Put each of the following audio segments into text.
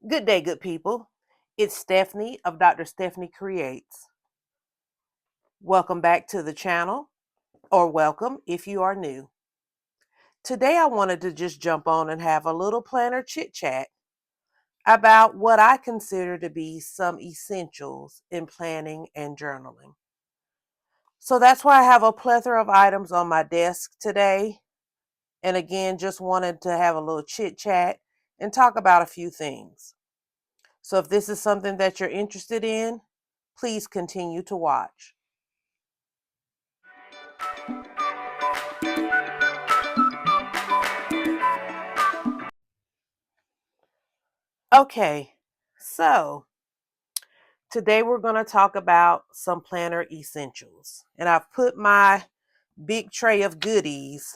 Good day, good people. It's Stephanie of Dr. Stephanie Creates. Welcome back to the channel, or welcome if you are new. Today I wanted to just jump on and have a little planner chit chat about what I consider to be some essentials in planning and journaling. So that's why I have a plethora of items on my desk today. And again, just wanted to have a little chit chat and talk about a few things. So if this is something that you're interested in, please continue to watch. Okay, so today we're going to talk about some planner essentials. And I've put my big tray of goodies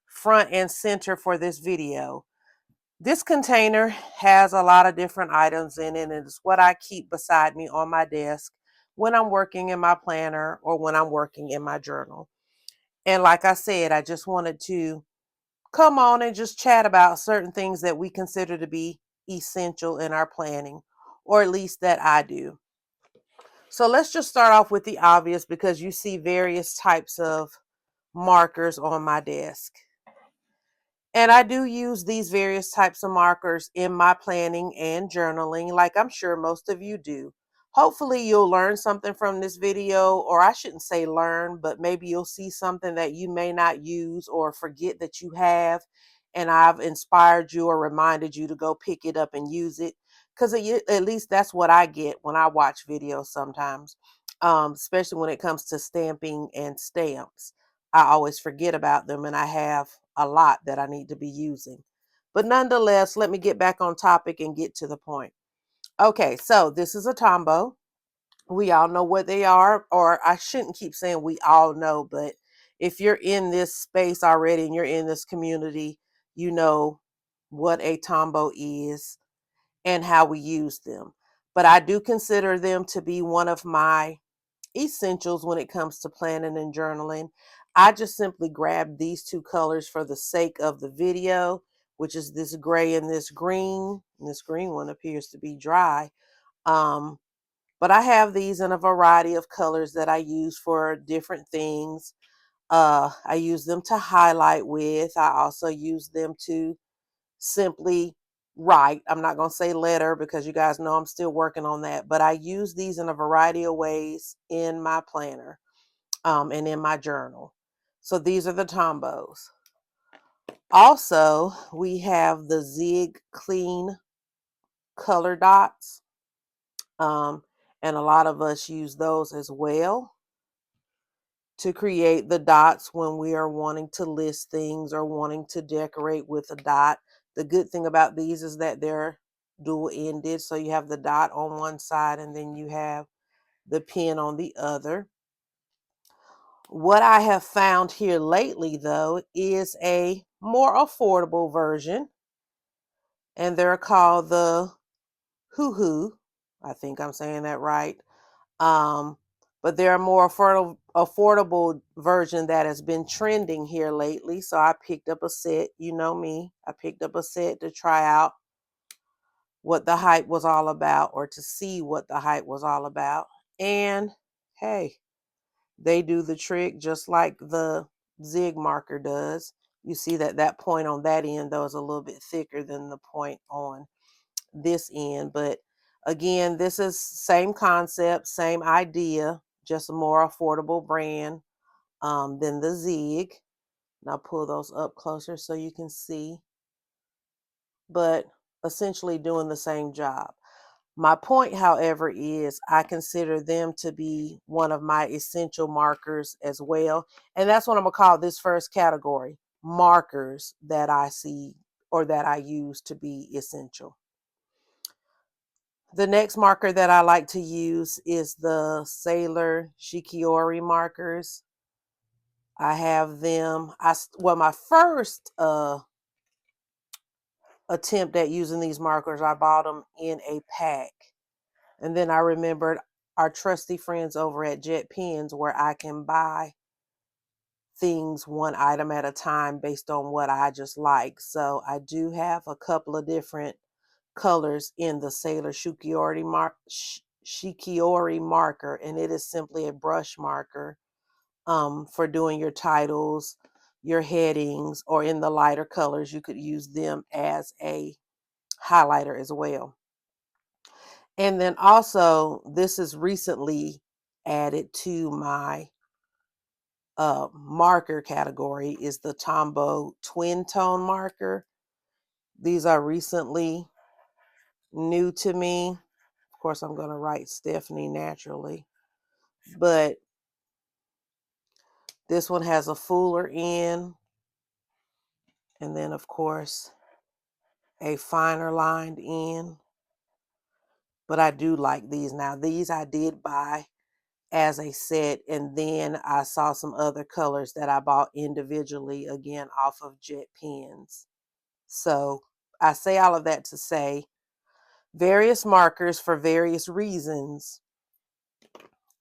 front and center for this video. This container has a lot of different items in it, and it's what I keep beside me on my desk when I'm working in my planner or when I'm working in my journal. And like I said, I just wanted to come on and just chat about certain things that we consider to be essential in our planning, or at least that I do. So let's just start off with the obvious because you see various types of markers on my desk. And I do use these various types of markers in my planning and journaling, like I'm sure most of you do. Hopefully you'll learn something from this video, or I shouldn't say learn, but maybe you'll see something that you may not use or forget that you have, and I've inspired you or reminded you to go pick it up and use it. Because at least that's what I get when I watch videos sometimes, especially when it comes to stamping and stamps. I always forget about them, and I have a lot that I need to be using. But nonetheless, let me get back on topic and get to the point. Okay, so this is a Tombow. We all know what they are, or I shouldn't keep saying we all know, but if you're in this space already and you're in this community, you know what a Tombow is and how we use them. But I do consider them to be one of my essentials when it comes to planning and journaling. I just simply grabbed these two colors for the sake of the video, which is this gray and this green. And this green one appears to be dry. Um, but I have these in a variety of colors that I use for different things. I use them to highlight with. I also use them to simply write. I'm not going to say letter because you guys know I'm still working on that, but I use these in a variety of ways in my planner and in my journal. So these are the Tombows. Also, we have the Zig Clean color dots, and a lot of us use those as well to create the dots when we are wanting to list things or wanting to decorate with a dot. The good thing about these is that they're dual ended, so you have the dot on one side and then you have the pin on the other. What I have found here lately, though, is a more affordable version, and they're called the Hoo Hoo. I think I'm saying that right. Um, but they're a more affordable version that has been trending here lately. So I picked up a set. You know me. I picked up a set to try out what the hype was all about, or to see what the hype was all about. And hey, they do the trick just like the Zig marker does. You see that that point on that end, though, is a little bit thicker than the point on this end. But again, this is same concept, same idea, just a more affordable brand than the Zig. Now pull those up closer so you can see, but essentially doing the same job. My point, however, is I consider them to be one of my essential markers as well. And that's what I'm going to call this first category, markers that I see or that I use to be essential. The next marker that I like to use is the Sailor Shikiori markers. I have them. My first attempt at using these markers, I bought them in a pack. And then I remembered our trusty friends over at Jet Pens, where I can buy things one item at a time based on what I just like. So I do have a couple of different colors in the Sailor Shikiori marker, and it is simply a brush marker for doing your titles, your headings, or in the lighter colors. You could use them as a highlighter as well. And then also, this is recently added to my marker category, is the Tombow Twin Tone marker. These are recently new to me. Of course, I'm going to write Stephanie naturally, but this one has a fuller end, and then of course a finer lined end. But I do like these. Now these I did buy as a set, and then I saw some other colors that I bought individually, again off of Jet Pens. So I say all of that to say various markers for various reasons,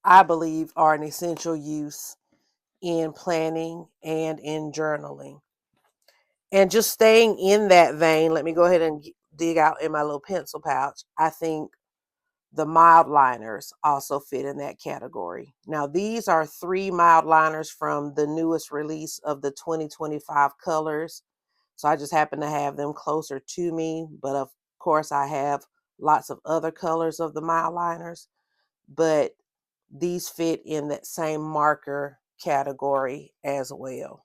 I believe, are an essential use in planning and in journaling. And just staying in that vein, let me go ahead and dig out in my little pencil pouch. I think the mild liners also fit in that category. Now, these are 3 mild liners from the newest release of the 2025 colors. So I just happen to have them closer to me. But of course, I have lots of other colors of the mild liners. But these fit in that same marker category as well.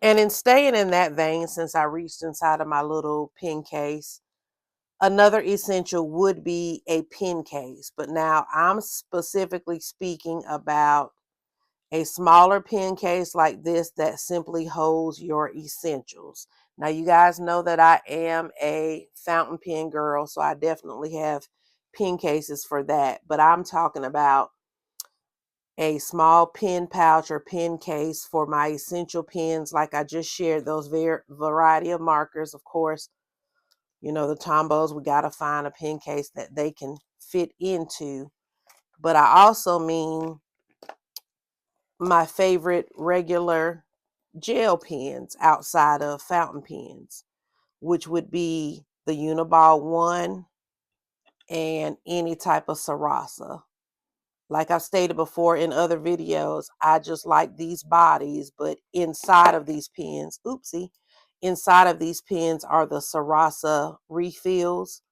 And in staying in that vein, since I reached inside of my little pen case, another essential would be a pen case. But now I'm specifically speaking about a smaller pen case like this that simply holds your essentials. Now, you guys know that I am a fountain pen girl, so I definitely have pen cases for that. But I'm talking about a small pen pouch or pen case for my essential pens, like I just shared, those variety of markers. Of course, you know, the Tombows, we got to find a pen case that they can fit into. But I also mean my favorite regular gel pens outside of fountain pens, which would be the Uniball 1 and any type of Sarasa. Like I've stated before in other videos, I just like these bodies, but inside of these pens, inside of these pens are the Sarasa refills,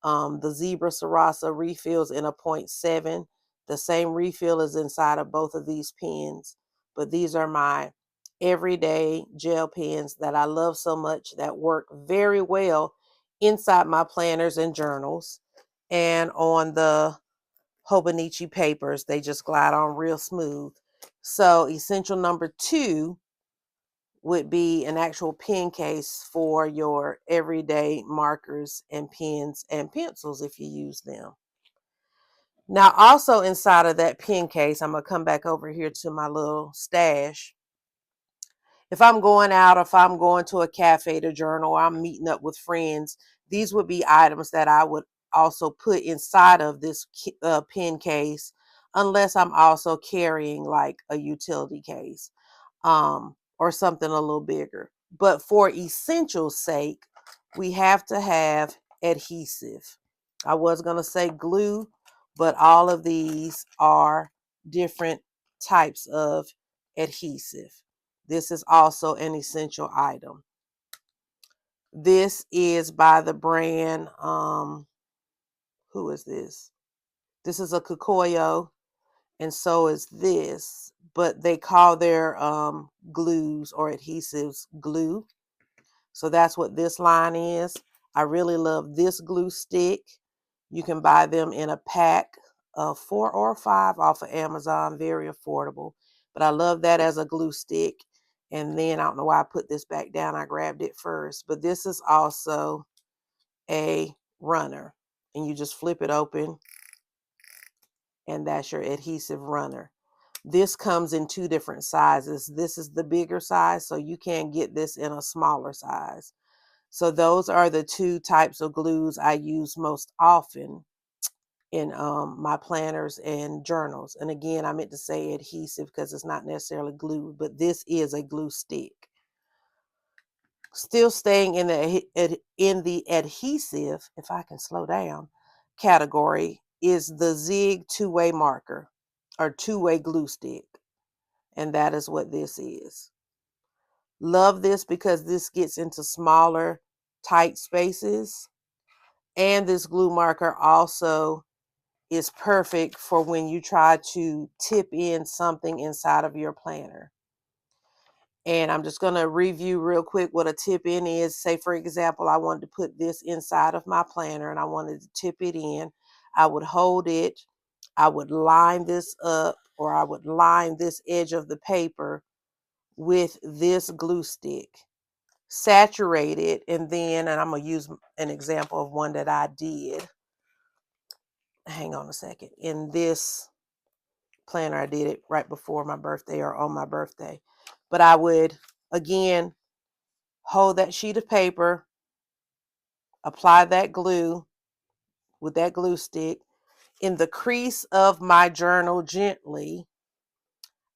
the Zebra Sarasa refills in a 0.7. The same refill is inside of both of these pens, but these are my everyday gel pens that I love so much, that work very well inside my planners and journals. And on the Hobonichi papers, they just glide on real smooth. So essential number 2 would be an actual pen case for your everyday markers and pens and pencils if you use them. Now, also inside of that pen case, I'm going to come back over here to my little stash. If I'm going out, if I'm going to a cafe to journal, or I'm meeting up with friends, these would be items that I would also put inside of this pen case, unless I'm also carrying like a utility case or something a little bigger. But for essential's sake, we have to have adhesive. I was going to say glue, but all of these are different types of adhesive. This is also an essential item. This is by the brand, who is this? This is a Kikoyo, and so is this, but they call their glues or adhesives glue. So that's what this line is. I really love this glue stick. You can buy them in a pack of 4 or 5 off of Amazon, very affordable. But I love that as a glue stick. And then I don't know why I put this back down. I grabbed it first. But this is also a runner. And you just flip it open, and that's your adhesive runner. This comes in 2 different sizes. This is the bigger size, so you can get this in a smaller size. So those are the 2 types of glues I use most often in my planners and journals. And again, I meant to say adhesive because it's not necessarily glue, but this is a glue stick. Still staying in the adhesive, if I can slow down, category is the Zig two-way marker or two-way glue stick. And that is what this is. Love this because this gets into smaller, tight spaces. And this glue marker also is perfect for when you try to tip in something inside of your planner. And I'm just going to review real quick what a tip in is. Say, for example, I wanted to put this inside of my planner and I wanted to tip it in. I would hold it. I would line this up, or I would line this edge of the paper with this glue stick. Saturate it, and I'm going to use an example of one that I did. Hang on a second. In this planner, I did it right before my birthday or on my birthday. But I would, again, hold that sheet of paper, apply that glue with that glue stick. In the crease of my journal gently,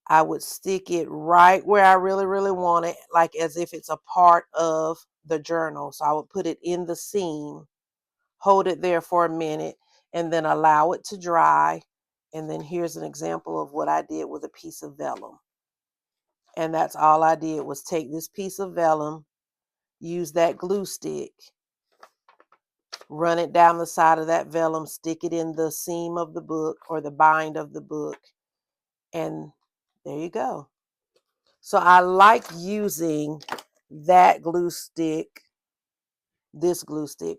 I would stick it right where I really, really want it, like as if it's a part of the journal. So I would put it in the seam, hold it there for a minute, and then allow it to dry. And then here's an example of what I did with a piece of vellum. And that's all I did was take this piece of vellum, use that glue stick, run it down the side of that vellum, stick it in the seam of the book or the bind of the book, and there you go. So I like using that glue stick, this glue stick,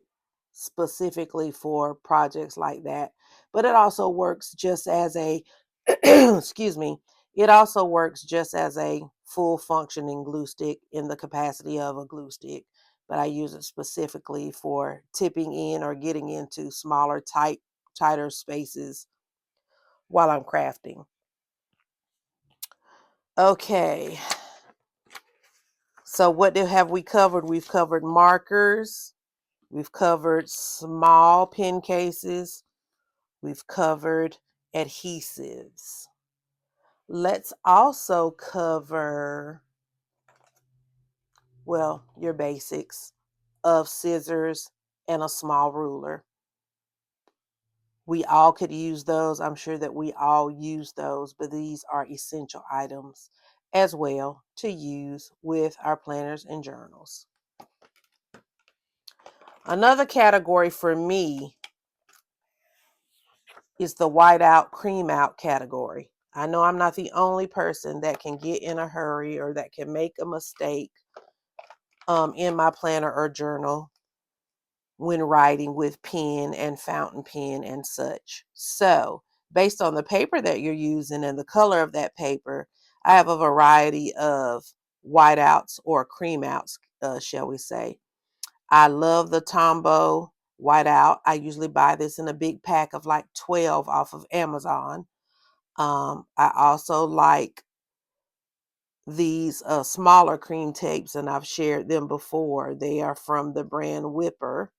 specifically for projects like that. But it also works just as a, excuse me, it also works just as a full functioning glue stick in the capacity of a glue stick. But I use it specifically for tipping in or getting into smaller, tighter spaces while I'm crafting. Okay. So what have we covered? We've covered markers. We've covered small pen cases. We've covered adhesives. Let's also cover, well, your basics of scissors and a small ruler. We all could use those. I'm sure that we all use those, but these are essential items as well to use with our planners and journals. Another category for me is the white out, cream out category. I know I'm not the only person that can get in a hurry or that can make a mistake in my planner or journal when writing with pen and fountain pen and such. So, based on the paper that you're using and the color of that paper, I have a variety of whiteouts or cream outs, shall we say. I love the Tombow whiteout. I usually buy this in a big pack of like 12 off of Amazon. I also like these smaller cream tapes, and I've shared them before. They are from the brand Whipper.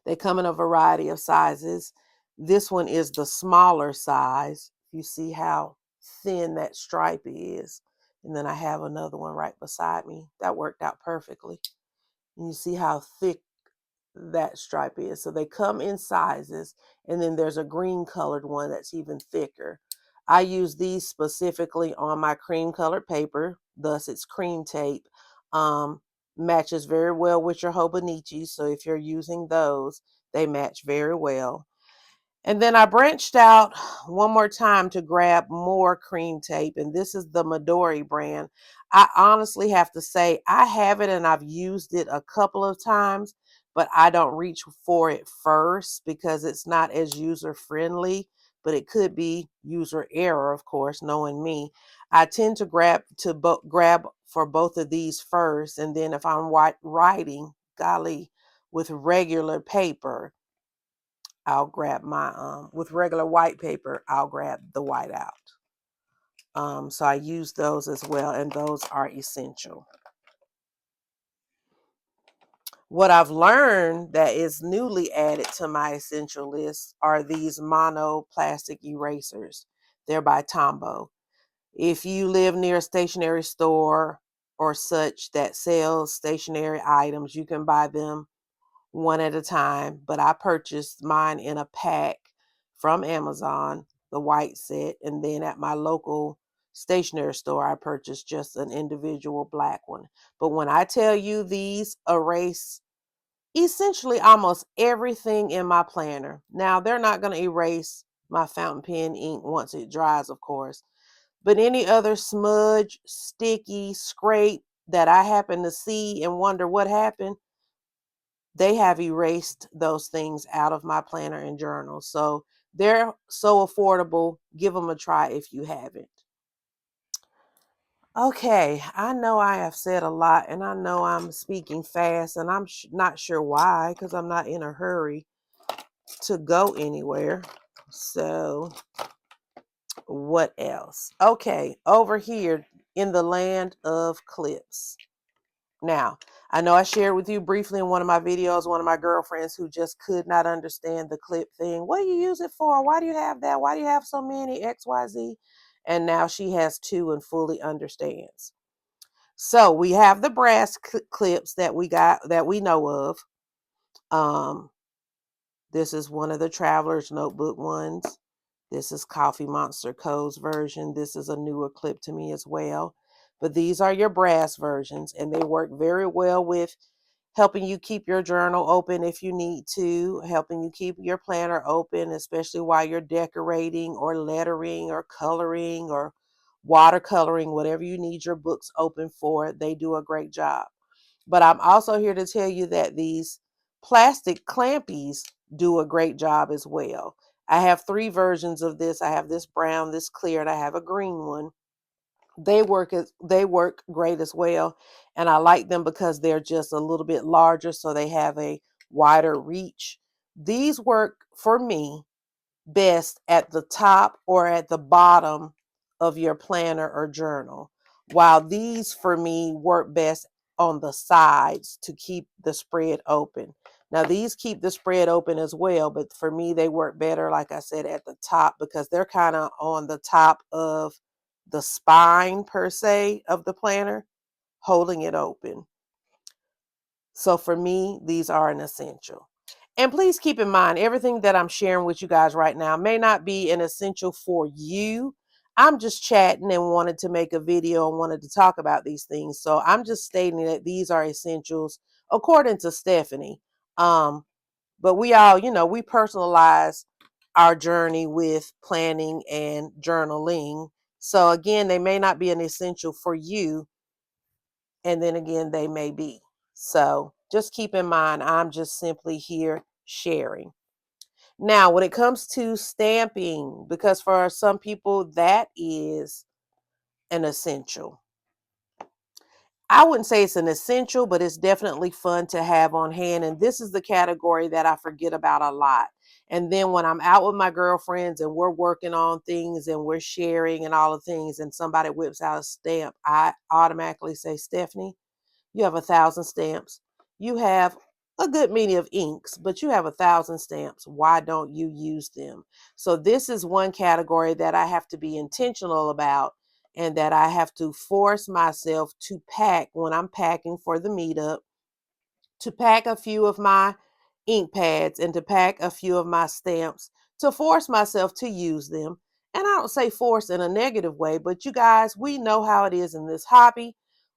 They come in a variety of sizes. This one is the smaller size. You see how thin that stripe is. And then I have another one right beside me. That worked out perfectly. And you see how thick that stripe is. So they come in sizes, and then there's a green colored one that's even thicker. I use these specifically on my cream colored paper, thus it's cream tape. Matches very well with your Hobonichi, so if you're using those, they match very well. And then I branched out one more time to grab more cream tape, and this is the Midori brand. I honestly have to say I have it and I've used it a couple of times, but I don't reach for it first because it's not as user friendly, but it could be user error, of course, knowing me. I tend to grab for both of these first, and then if I'm writing, golly, with regular paper, I'll grab my, with regular white paper, I'll grab the whiteout. So I use those as well, and those are essential. What I've learned that is newly added to my essential list are these mono plastic erasers. They're by Tombow. If you live near a stationery store or such that sells stationery items. You can buy them one at a time, but I purchased mine in a pack from Amazon, the white set, and then at my local stationery store, I purchased just an individual black one. But when I tell you these erase essentially almost everything in my planner. Now, they're not going to erase my fountain pen ink once it dries, of course, but any other smudge, sticky, scrape that I happen to see and wonder what happened, they have erased those things out of my planner and journal. So they're so affordable. Give them a try if you haven't. Okay, I know I have said a lot and I know I'm speaking fast and I'm not sure why because I'm not in a hurry to go anywhere. So what else? Okay, over here in the land of clips. Now, I know I shared with you briefly in one of my videos, one of my girlfriends who just could not understand the clip thing. What do you use it for? Why do you have that? Why do you have so many? XYZ. And now she has two and fully understands. So we have the brass clips that we got that we know of. This is one of the Traveler's Notebook ones. This is Coffee Monster Co.'s version. This is a newer clip to me as well. But these are your brass versions, and they work very well with helping you keep your journal open if you need to, helping you keep your planner open, especially while you're decorating or lettering or coloring or watercoloring, whatever you need your books open for. They do a great job. But I'm also here to tell you that these plastic clampies do a great job as well. I have three versions of this. I have this brown, this clear, and I have a green one. They work great as well, and I like them because they're just a little bit larger, so they have a wider reach. These work for me best at the top or at the bottom of your planner or journal, while these for me work best on the sides to keep the spread open. Now, these keep the spread open as well, but for me, they work better, like I said, at the top because they're kind of on the top of the spine, per se, of the planner, holding it open. So for me, these are an essential. And please keep in mind, everything that I'm sharing with you guys right now may not be an essential for you. I'm just chatting and wanted to make a video and wanted to talk about these things. So I'm just stating that these are essentials according to Stephanie. But we all, we personalize our journey with planning and journaling. So again, they may not be an essential for you. And then again, they may be. So just keep in mind, I'm just simply here sharing. Now, when it comes to stamping, because for some people that is an essential. I wouldn't say it's an essential, but it's definitely fun to have on hand. And this is the category that I forget about a lot. And then when I'm out with my girlfriends and we're working on things and we're sharing and all the things, and somebody whips out a stamp, I automatically say, Stephanie, you have 1,000 stamps. You have a good many of inks, but you have 1,000 stamps. Why don't you use them? So this is one category that I have to be intentional about and that I have to force myself to pack when I'm packing for the meetup, to pack a few of my ink pads and to pack a few of my stamps, to force myself to use them. And I don't say force in a negative way, but you guys, we know how it is in this hobby.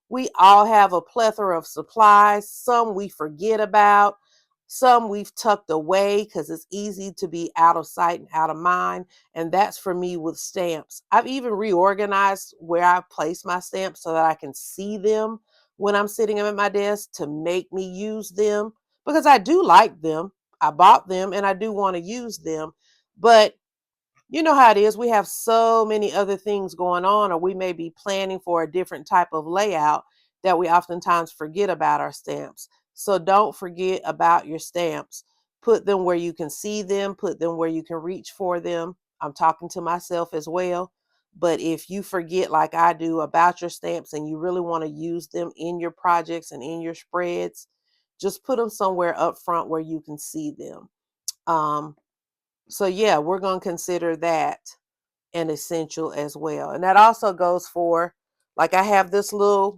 We all have a plethora of supplies. Some we forget about. Some we've tucked away because it's easy to be out of sight and out of mind. And that's for me with stamps. I've even reorganized where I place my stamps so that I can see them when I'm sitting at my desk to make me use them because I do like them. I bought them and I do want to use them. But you know how it is. We have so many other things going on, or we may be planning for a different type of layout that we oftentimes forget about our stamps. So don't forget about your stamps. Put them where you can see them, put them where you can reach for them. I'm talking to myself as well. But if you forget, like I do, about your stamps and you really want to use them in your projects and in your spreads, just put them somewhere up front where you can see them. So yeah, we're going to consider that an essential as well. And that also goes for, like I have this little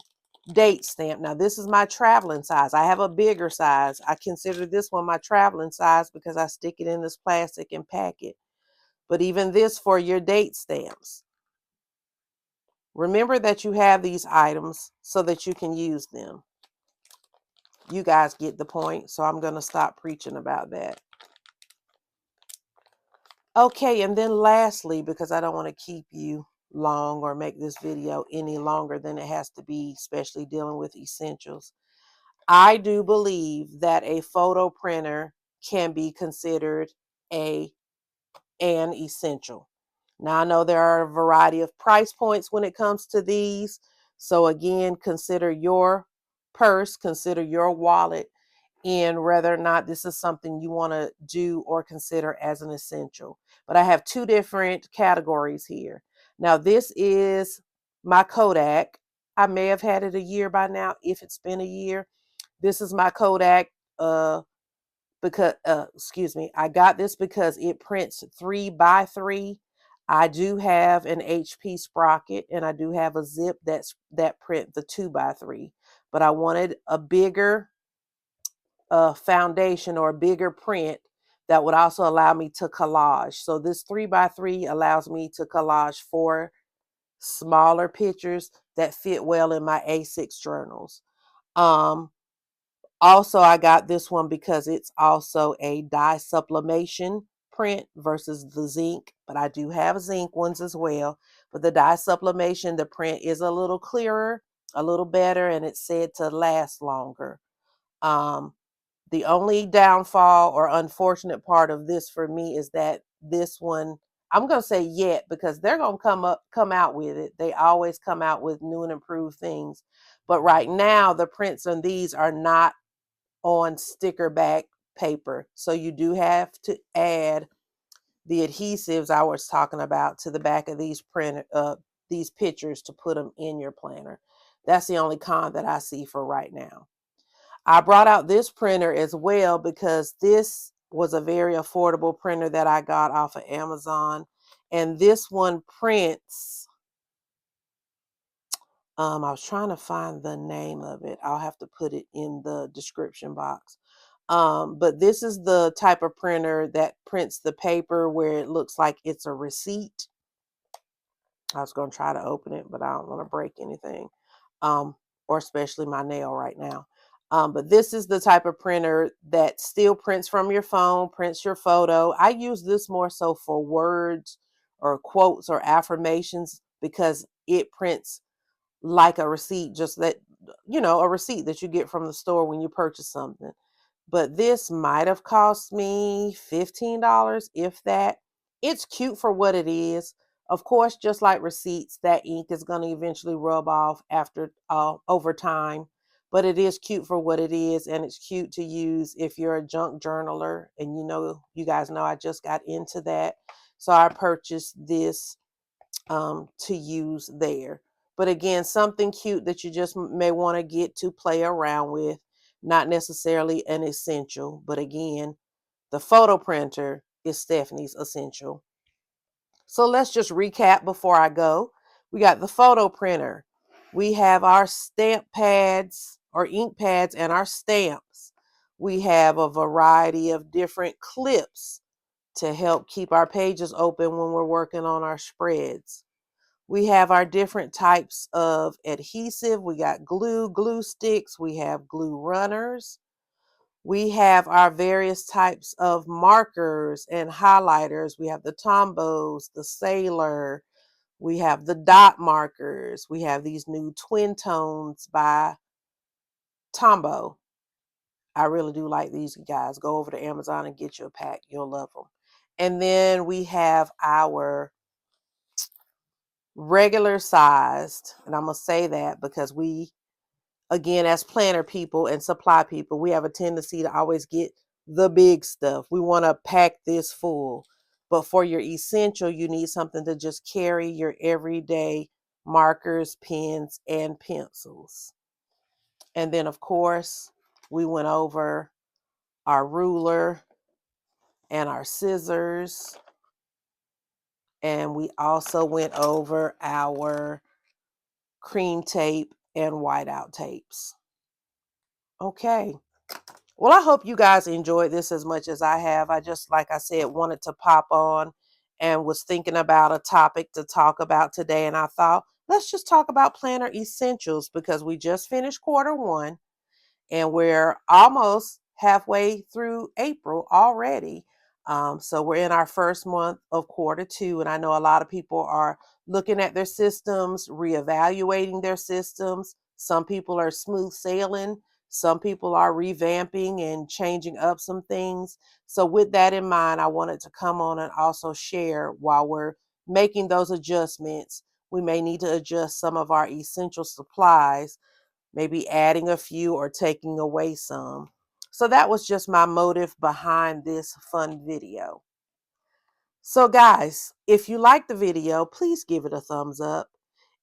date stamp. Now this is my traveling size. I have a bigger size. I consider this one my traveling size because I stick it in this plastic and pack it. But even this for your date stamps. Remember that you have these items so that you can use them. You guys get the point, so I'm going to stop preaching about that. Okay, and then lastly, because I don't want to keep you long or make this video any longer than it has to be, especially dealing with essentials, I do believe that a photo printer can be considered an essential. Now, I know there are a variety of price points when it comes to these. So again, consider your purse, consider your wallet, and whether or not this is something you want to do or consider as an essential. But I have two different categories here. Now, this is my Kodak. I may have had it a year by now, if it's been a year. This is my Kodak because excuse me, I got this because it prints 3x3. I do have an HP sprocket and I do have a zip that print the 2x3, but I wanted a bigger foundation or a bigger print that would also allow me to collage. So this 3x3 allows me to collage 4 smaller pictures that fit well in my A6 journals. Also, I got this one because it's also a dye sublimation print versus the zinc, but I do have zinc ones as well. But the dye sublimation, the print is a little clearer, a little better, and it's said to last longer. The only downfall or unfortunate part of this for me is that this one, I'm going to say yet, because they're going to come out with it. They always come out with new and improved things. But right now, the prints on these are not on sticker back paper. So you do have to add the adhesives I was talking about to the back of these pictures to put them in your planner. That's the only con that I see for right now. I brought out this printer as well because this was a very affordable printer that I got off of Amazon. And this one prints, I was trying to find the name of it. I'll have to put it in the description box. But this is the type of printer that prints the paper where it looks like it's a receipt. I was going to try to open it, but I don't want to break anything, or especially my nail right now. But this is the type of printer that still prints from your phone, prints your photo. I use this more so for words or quotes or affirmations because it prints like a receipt, just that, a receipt that you get from the store when you purchase something. But this might have cost me $15, if that. It's cute for what it is. Of course, just like receipts, that ink is going to eventually rub off after over time. But it is cute for what it is, and it's cute to use if you're a junk journaler. And you guys know I just got into that. So I purchased this to use there. But again, something cute that you just may want to get to play around with, not necessarily an essential. But again, the photo printer is Stephanie's essential. So let's just recap before I go. We got the photo printer. We have our stamp pads or ink pads and our stamps. We have a variety of different clips to help keep our pages open when we're working on our spreads. We have our different types of adhesive. We got glue sticks. We have glue runners. We have our various types of markers and highlighters. We have the Tombos, the Sailor. We have the dot markers. We have these new twin tones by Tombow. I really do like these guys. Go over to Amazon and get you a pack. You'll love them. And then we have our regular sized, and I'm going to say that because we, again, as planner people and supply people, we have a tendency to always get the big stuff. We want to pack this full. But for your essential, you need something to just carry your everyday markers, pens, and pencils. And then, of course, we went over our ruler and our scissors. And we also went over our cream tape and whiteout tapes. Okay. Well, I hope you guys enjoyed this as much as I have. I just, like I said, wanted to pop on and was thinking about a topic to talk about today. And I thought, let's just talk about planner essentials because we just finished quarter 1 and we're almost halfway through April already. So we're in our first month of quarter 2. And I know a lot of people are looking at their systems, reevaluating their systems. Some people are smooth sailing. Some people are revamping and changing up some things. So, with that in mind, I wanted to come on and also share while we're making those adjustments. We may need to adjust some of our essential supplies, maybe adding a few or taking away some. So, that was just my motive behind this fun video. So, guys, if you like the video, please give it a thumbs up.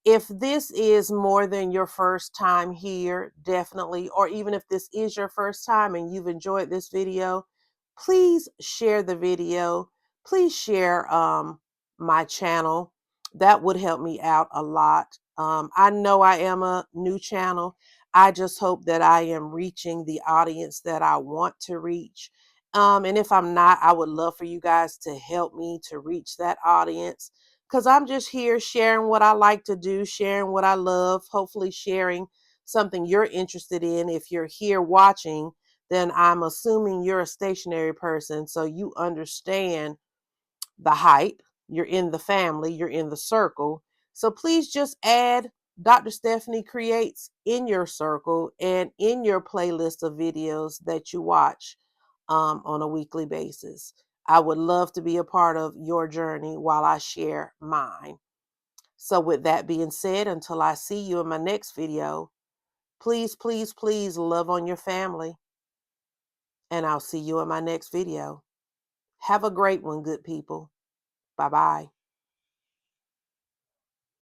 If this is more than your first time here, definitely, or even if this is your first time and you've enjoyed this video, please share the video. Please share my channel. That would help me out a lot. I know I am a new channel. I just hope that I am reaching the audience that I want to reach. And if I'm not, I would love for you guys to help me to reach that audience because I'm just here sharing what I like to do, sharing what I love, hopefully sharing something you're interested in. If you're here watching, then I'm assuming you're a stationary person, so you understand the hype. You're in the family, you're in the circle. So please just add Dr. Stephanie Creates in your circle and in your playlist of videos that you watch on a weekly basis. I would love to be a part of your journey while I share mine. So, with that being said, until I see you in my next video, please, please, please love on your family. And I'll see you in my next video. Have a great one, good people. Bye bye.